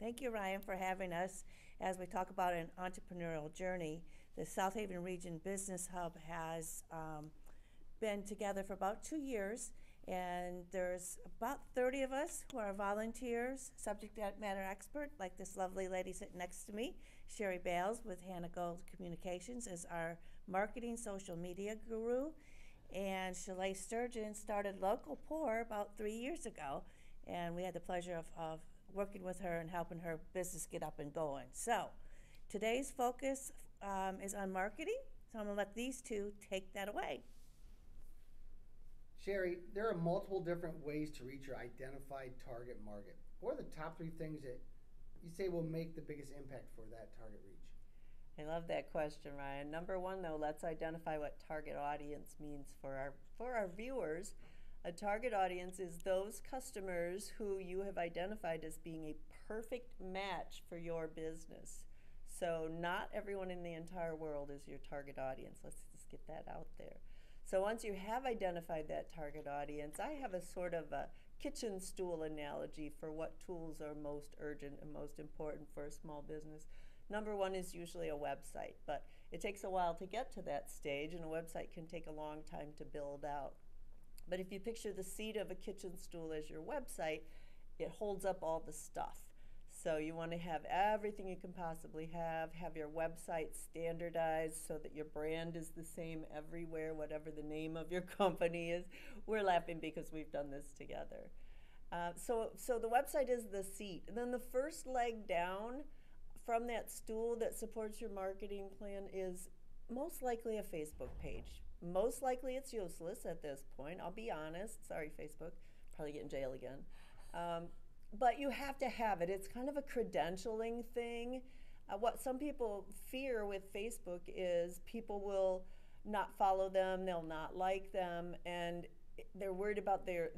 Thank you, Ryan, for having us as we talk about an entrepreneurial journey. The South Haven Region Business Hub has been together for about 2 years, and there's about 30 of us who are volunteers, subject matter expert, like this lovely lady sitting next to me, Cheri Bales with Hannah Gold Communications, is our marketing social media guru. And Chalet Sturgeon started Local Pour about 3 years ago, and we had the pleasure of working with her and helping her business get up and going. So today's focus is on marketing, so I'm going to let these two take that away. Cheri, there are multiple different ways to reach your identified target market. What are the top three things that you say will make the biggest impact for that target reach? I love that question, Ryan. Number one, though, let's identify what target audience means for our viewers. A target audience is those customers who you have identified as being a perfect match for your business. So not everyone in the entire world is your target audience. Let's just get that out there. So once you have identified that target audience, I have a sort of a kitchen stool analogy for what tools are most urgent and most important for a small business. Number one is usually a website, but it takes a while to get to that stage, and a website can take a long time to build out. But if you picture the seat of a kitchen stool as your website, it holds up all the stuff. So you want to have everything you can possibly have your website standardized so that your brand is the same everywhere, whatever the name of your company is. We're laughing because we've done this together. So the website is the seat. And then the first leg down from that stool that supports your marketing plan is most likely a Facebook page. Most likely it's useless at this point. I'll be honest. Sorry, Facebook. Probably get in jail again. But you have to have it. It's kind of a credentialing thing. What some people fear with Facebook is people will not follow them, they'll not like them, and they're worried about their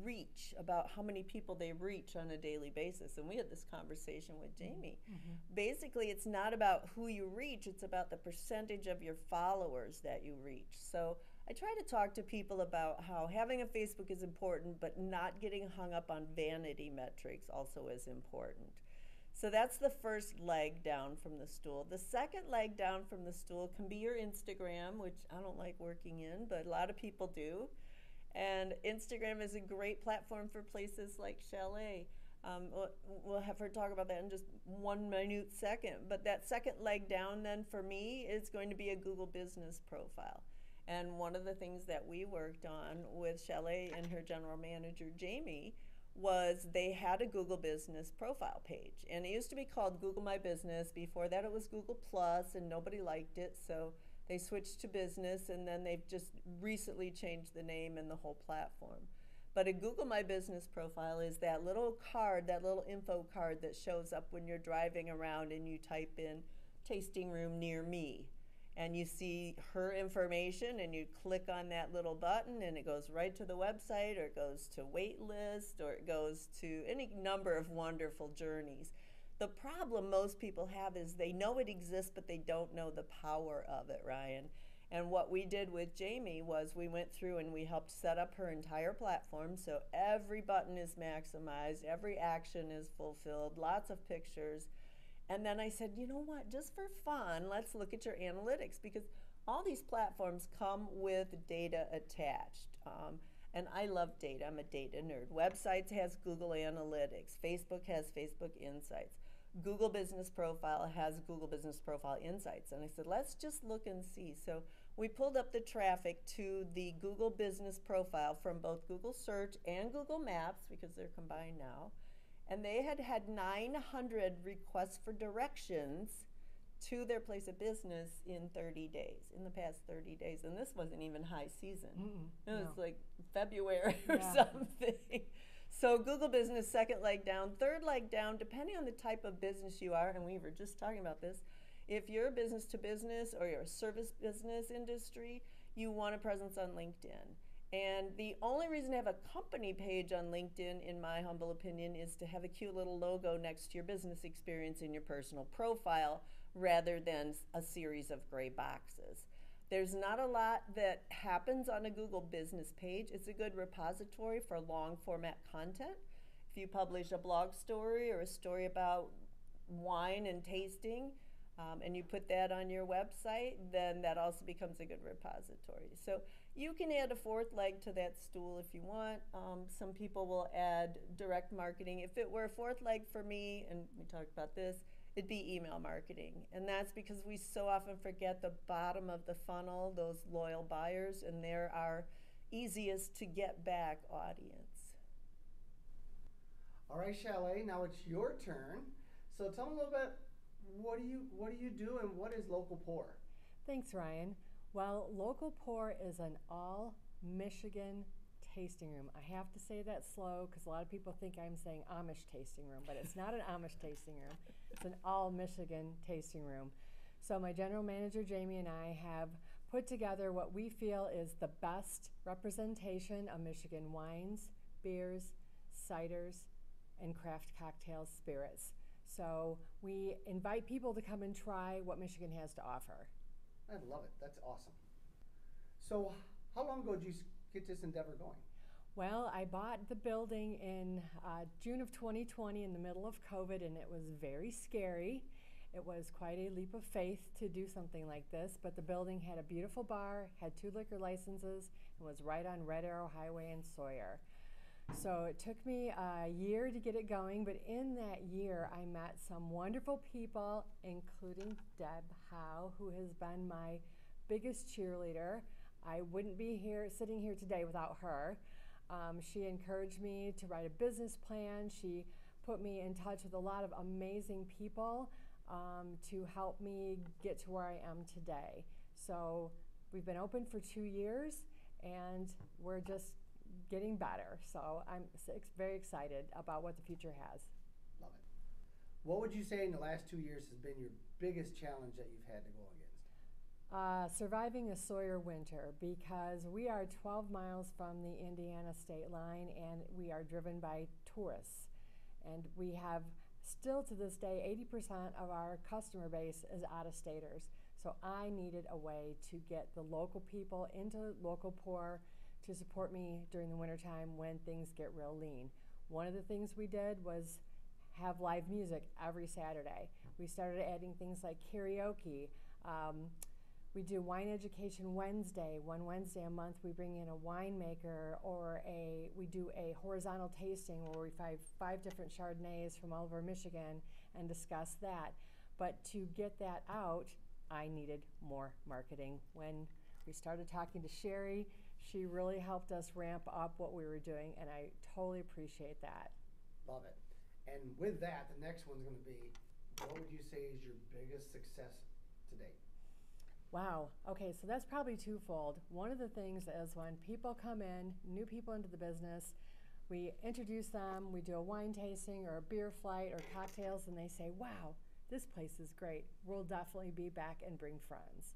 reach, about how many people they reach on a daily basis. And we had this conversation with Jamie. Mm-hmm. Basically, it's not about who you reach, it's about the percentage of your followers that you reach. So I try to talk to people about how having a Facebook is important, but not getting hung up on vanity metrics also is important. So that's the first leg down from the stool. The second leg down from the stool can be your Instagram, which I don't like working in, but a lot of people do. And Instagram is a great platform for places like Chalet. We'll have her talk about that in just one minute second. But that second leg down then for me is going to be a Google business profile. And one of the things that we worked on with Chalet and her general manager, Jamie, was they had a Google business profile page. And it used to be called Google My Business. Before that it was Google Plus, and nobody liked it. So they switched to business, and then they've just recently changed the name and the whole platform. But a Google My Business profile is that little card, that little info card that shows up when you're driving around and you type in tasting room near me. And you see her information, and you click on that little button, and it goes right to the website, or it goes to wait list, or it goes to any number of wonderful journeys. The problem most people have is they know it exists, but they don't know the power of it, Ryan. And what we did with Jamie was we went through and we helped set up her entire platform so every button is maximized, every action is fulfilled, lots of pictures. And then I said, you know what, just for fun, let's look at your analytics, because all these platforms come with data attached. And I love data. I'm a data nerd. Websites has Google Analytics. Facebook has Facebook Insights. Google Business Profile has Google Business Profile Insights. And I said, let's just look and see. So we pulled up the traffic to the Google Business Profile from both Google Search and Google Maps, because they're combined now. And they had 900 requests for directions to their place of business in 30 days, in the past 30 days. And this wasn't even high season. It was like February or something. So Google Business, second leg down. Third leg down, depending on the type of business you are, and we were just talking about this, if you're business to business or you're a service business industry, you want a presence on LinkedIn. And the only reason to have a company page on LinkedIn, in my humble opinion, is to have a cute little logo next to your business experience in your personal profile, rather than a series of gray boxes. There's not a lot that happens on a Google business page. It's a good repository for long format content. If you publish a blog story or a story about wine and tasting, and you put that on your website, then that also becomes a good repository. So you can add a fourth leg to that stool if you want. Some people will add direct marketing. If it were a fourth leg for me, and we talked about this, it'd be email marketing. And that's because we so often forget the bottom of the funnel, those loyal buyers, and they're our easiest to get back audience. All right, Chalet, now it's your turn. So tell me a little bit, what do you do and what is Local Pour? Thanks, Ryan. Well, Local Pour is an all Michigan tasting room. I have to say that slow because a lot of people think I'm saying Amish tasting room, but it's not an Amish tasting room. It's an all Michigan tasting room. So my general manager, Jamie, and I have put together what we feel is the best representation of Michigan wines, beers, ciders, and craft cocktails, spirits. So we invite people to come and try what Michigan has to offer. I love it. That's awesome. So how long ago did you get this endeavor going? Well, I bought the building in June of 2020 in the middle of COVID, and it was very scary. It was quite a leap of faith to do something like this, but the building had a beautiful bar, had 2 liquor licenses, and was right on Red Arrow Highway in Sawyer. So it took me a year to get it going, but in that year I met some wonderful people, including Howe, who has been my biggest cheerleader. I wouldn't be sitting here today without her. She encouraged me to write a business plan. She put me in touch with a lot of amazing people to help me get to where I am today. So we've been open for 2 years, and we're just getting better. So I'm very excited about what the future has. Love it. What would you say in the last 2 years has been your biggest challenge that you've had to go against? Surviving a Sawyer winter, because we are 12 miles from the Indiana state line and we are driven by tourists. And we have still to this day 80% of our customer base is out-of-staters. So I needed a way to get the local people into Local Pour to support me during the wintertime when things get real lean. One of the things we did was have live music every Saturday. We started adding things like karaoke. We do Wine Education Wednesday. One Wednesday a month we bring in a winemaker, or we do a horizontal tasting where we find 5 different Chardonnays from all over Michigan and discuss that. But to get that out, I needed more marketing. When we started talking to Cheri, she really helped us ramp up what we were doing, and I totally appreciate that. Love it. And with that, the next one's going to be, what would you say is your biggest success to date? Wow. Okay, so that's probably twofold. One of the things is when people come in, new people into the business, we introduce them, we do a wine tasting or a beer flight or cocktails, and they say, wow, this place is great. We'll definitely be back and bring friends.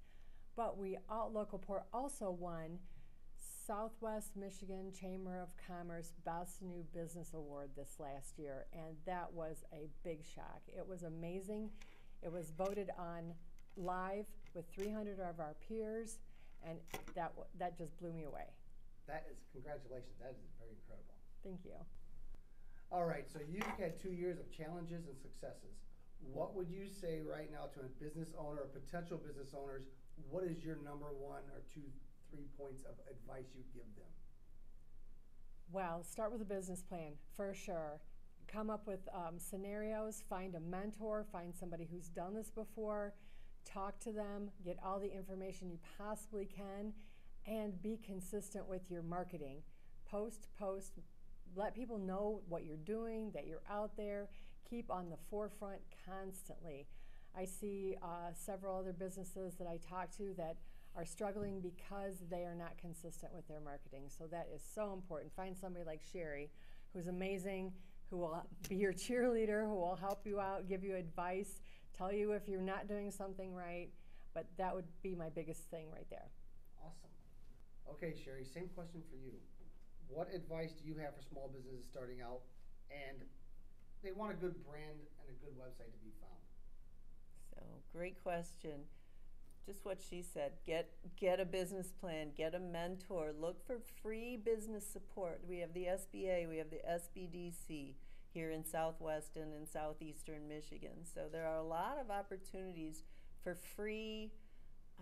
But Local Pour also won Southwest Michigan Chamber of Commerce Best New Business Award this last year, and that was a big shock. It was amazing. It was voted on live with 300 of our peers, and that just blew me away. Congratulations, that is very incredible. Thank you. All right, so you've had 2 years of challenges and successes. What would you say right now to a business owner or potential business owners? What is your number 1 or 2, 3 points of advice you'd give them? Well, start with a business plan, for sure. Come up with scenarios, find a mentor, find somebody who's done this before, talk to them, get all the information you possibly can, and be consistent with your marketing. Post, let people know what you're doing, that you're out there. Keep on the forefront constantly. I see several other businesses that I talk to that are struggling because they are not consistent with their marketing. So that is so important. Find somebody like Cheri, who's amazing, who will be your cheerleader, who will help you out, give you advice, tell you if you're not doing something right. But that would be my biggest thing right there. Awesome. Okay, Cheri, same question for you. What advice do you have for small businesses starting out and they want a good brand and a good website to be found? So, great question. just what she said. Get a business plan, get a mentor, look for free business support. We have the SBA, we have the SBDC here in Southwest and in Southeastern Michigan. So there are a lot of opportunities for free,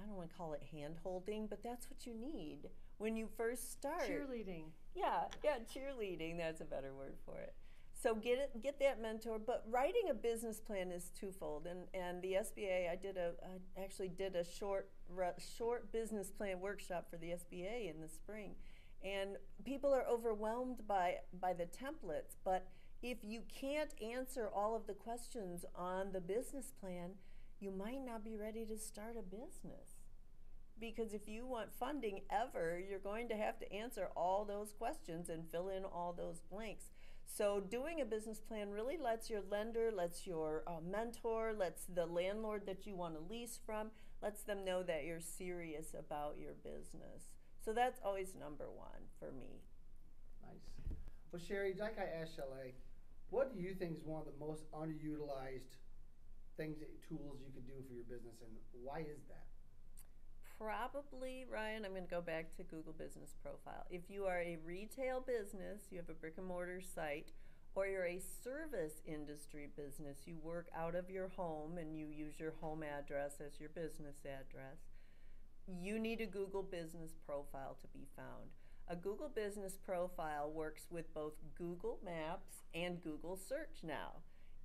I don't want to call it hand holding, but that's what you need when you first start. Cheerleading. Yeah, cheerleading, that's a better word for it. So get that mentor, but writing a business plan is twofold. And the SBA, I actually did a short business plan workshop for the SBA in the spring, and people are overwhelmed by the templates. But if you can't answer all of the questions on the business plan, you might not be ready to start a business. Because if you want funding ever, you're going to have to answer all those questions and fill in all those blanks. So doing a business plan really lets your lender, lets your mentor, lets the landlord that you want to lease from, lets them know that you're serious about your business. So that's always number one for me. Nice. Well, Cheri, like I asked Chalet, what do you think is one of the most underutilized tools you can do for your business, and why is that? Probably, Ryan, I'm going to go back to Google Business Profile. If you are a retail business, you have a brick and mortar site, or you're a service industry business, you work out of your home and you use your home address as your business address, you need a Google Business Profile to be found. A Google Business Profile works with both Google Maps and Google Search now.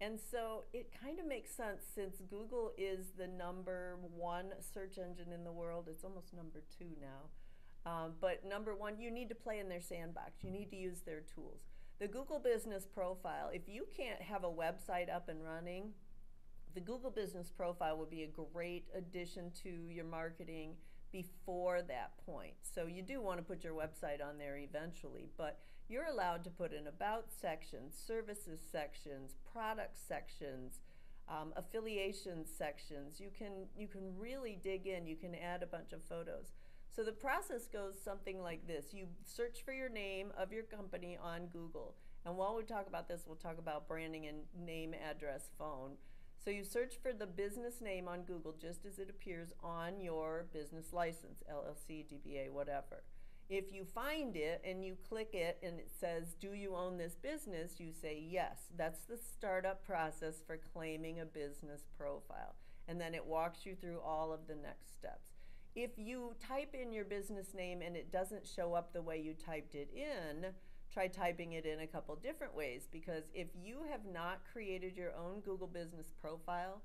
And so it kind of makes sense, since Google is the #1 search engine in the world. It's almost #2 now. But #1, you need to play in their sandbox. You need to use their tools. The Google Business Profile, if you can't have a website up and running, the Google Business Profile would be a great addition to your marketing before that point. So you do want to put your website on there eventually, but you're allowed to put in about sections, services sections, product sections, affiliation sections. You can really dig in. You can add a bunch of photos. So the process goes something like this. You search for your name of your company on Google. And while we talk about this, we'll talk about branding and name, address, phone. So you search for the business name on Google just as it appears on your business license, LLC, DBA, whatever. If you find it and you click it and it says, do you own this business? You say yes. That's the startup process for claiming a business profile. And then it walks you through all of the next steps. If you type in your business name and it doesn't show up the way you typed it in, try typing it in a couple different ways, because if you have not created your own Google Business Profile,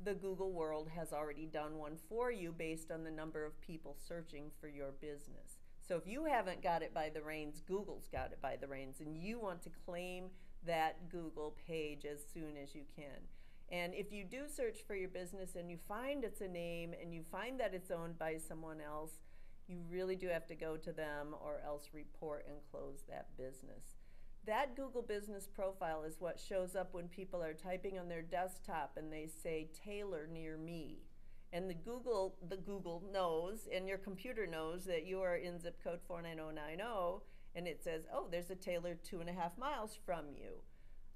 the Google world has already done one for you based on the number of people searching for your business. So if you haven't got it by the reins, Google's got it by the reins, and you want to claim that Google page as soon as you can. And if you do search for your business and you find it's a name and you find that it's owned by someone else, you really do have to go to them or else report and close that business. That Google Business Profile is what shows up when people are typing on their desktop and they say tailor near me. And the Google knows, and your computer knows, that you are in zip code 49090, and it says, oh, there's a tailor 2.5 miles from you.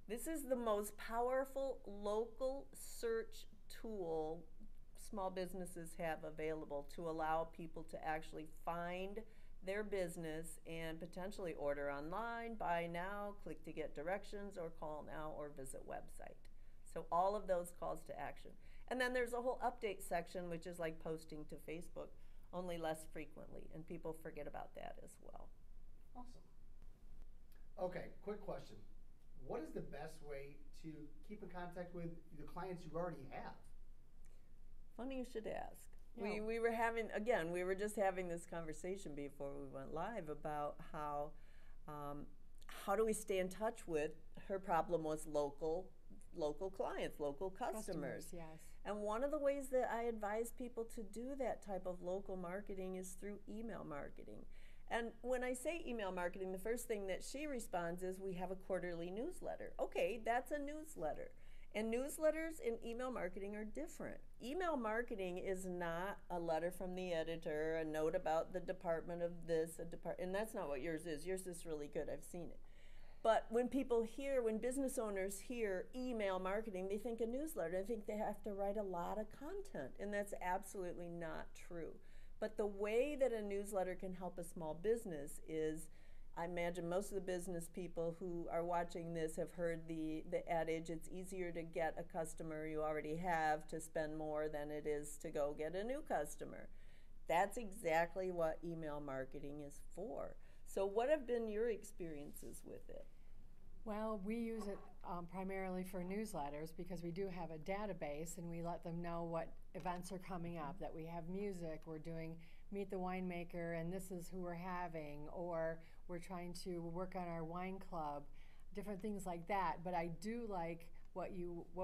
This is the most powerful local search tool small businesses have available to allow people to actually find their business and potentially order online, buy now, click to get directions, or call now, or visit website. So all of those calls to action. And then there's a whole update section, which is like posting to Facebook, only less frequently, and people forget about that as well. Awesome. Okay, quick question. What is the best way to keep in contact with the clients you already have? Funny you should ask. Yeah. We were just having this conversation before we went live about how do we stay in touch with, her problem was local clients, local customers. Yes. And one of the ways that I advise people to do that type of local marketing is through email marketing. And when I say email marketing, the first thing that she responds is, we have a quarterly newsletter. Okay, that's a newsletter. And newsletters and email marketing are different. Email marketing is not a letter from the editor, a note about the department of this, and that's not what yours is. Yours is really good. I've seen it. But when business owners hear email marketing, they think a newsletter. They think they have to write a lot of content, and that's absolutely not true. But the way that a newsletter can help a small business is, I imagine most of the business people who are watching this have heard the adage, it's easier to get a customer you already have to spend more than it is to go get a new customer. That's exactly what email marketing is for. So what have been your experiences with it? Well, we use it primarily for newsletters because we do have a database and we let them know what events are coming up, that we have music, we're doing Meet the Winemaker and this is who we're having, or we're trying to work on our wine club, different things like that. But I do like what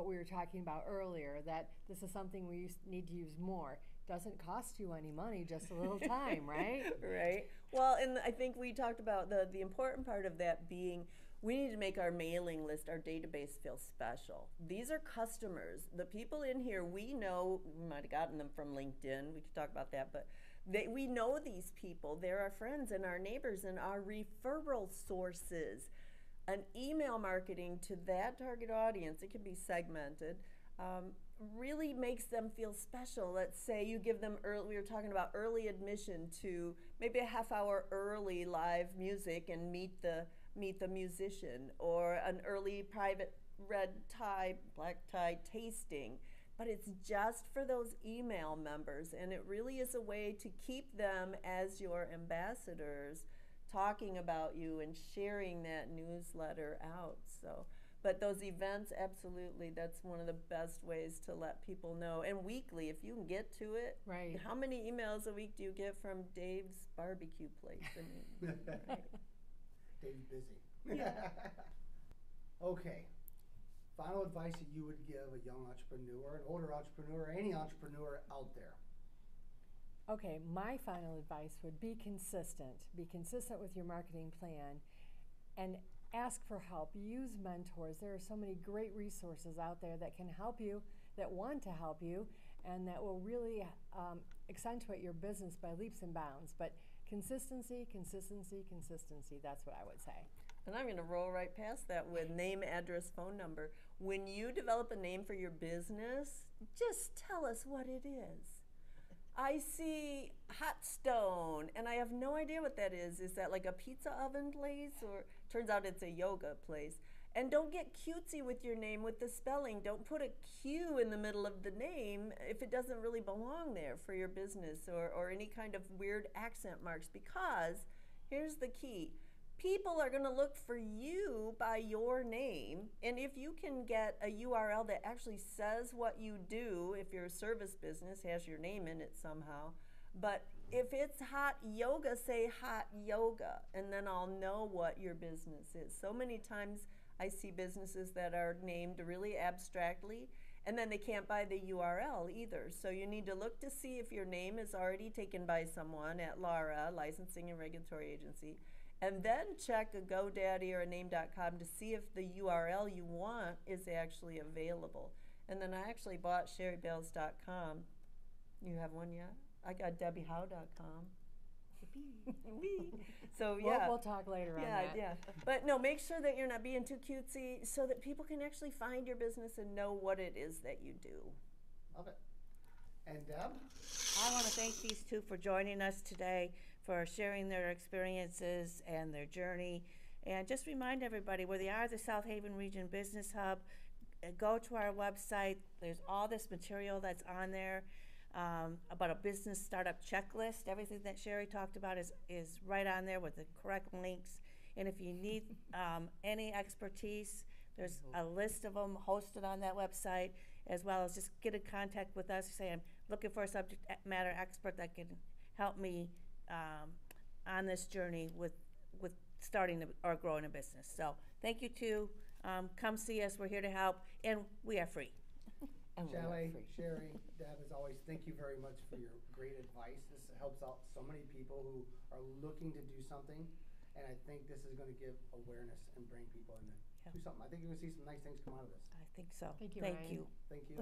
we were talking about earlier, that this is something we need to use more. Doesn't cost you any money, just a little time, right? Right. Well, and I think we talked about the important part of that being, we need to make our mailing list, our database, feel special. These are customers. The people in here, we know, we might have gotten them from LinkedIn. We could talk about that, but we know these people. They're our friends and our neighbors and our referral sources. An email marketing to that target audience, it can be segmented, really makes them feel special. Let's say you give them we were talking about early admission to maybe a half hour early live music and meet the musician, or an early private red tie, black tie tasting. But it's just for those email members, and it really is a way to keep them as your ambassadors, talking about you and sharing that newsletter out. So, but those events, absolutely, that's one of the best ways to let people know. And weekly, if you can get to it. Right. How many emails a week do you get from Dave's barbecue place? I mean, right. Dave's busy. Yeah. Okay. Final advice that you would give a young entrepreneur, an older entrepreneur, any entrepreneur out there? Okay, my final advice would be consistent. Be consistent with your marketing plan and ask for help. Use mentors. There are so many great resources out there that can help you, that want to help you, and that will really accentuate your business by leaps and bounds. But consistency, consistency, consistency, that's what I would say. And I'm going to roll right past that with name, address, phone number. When you develop a name for your business, just tell us what it is. I see Hot Stone, and I have no idea what that is. Is that like a pizza oven place? Or turns out it's a yoga place. And don't get cutesy with your name with the spelling. Don't put a Q in the middle of the name if it doesn't really belong there for your business, or any kind of weird accent marks, because here's the key. People are going to look for you by your name, and if you can get a URL that actually says what you do, if you're a service business, has your name in it somehow, but if it's hot yoga, say hot yoga, and then I'll know what your business is. So many times I see businesses that are named really abstractly, and then they can't buy the URL either. So you need to look to see if your name is already taken by someone at LARA, Licensing and Regulatory Agency, and then check a GoDaddy or a name.com to see if the URL you want is actually available. And then I actually bought CheriBales.com. You have one yet? I got DebiHowe.com. So yeah, We'll talk later on that. Yeah. But no, make sure that you're not being too cutesy, so that people can actually find your business and know what it is that you do. Love it. And Deb? I want to thank these two for joining us today, for sharing their experiences and their journey. And just remind everybody, where they are, the South Haven Region Business Hub, go to our website. There's all this material that's on there about a business startup checklist. Everything that Cheri talked about is right on there with the correct links. And if you need any expertise, there's a list of them hosted on that website, as well as just get in contact with us. Say, I'm looking for a subject matter expert that can help me on this journey with starting or growing a business. So thank you too. Come see us. We're here to help, and we are free. Chalet, Cheri, Deb, as always, thank you very much for your great advice. This helps out so many people who are looking to do something, and I think this is going to give awareness and bring people in to do something. I think you're going to see some nice things come out of this. I think so. Thank you, Thank Ryan. you. Thank you.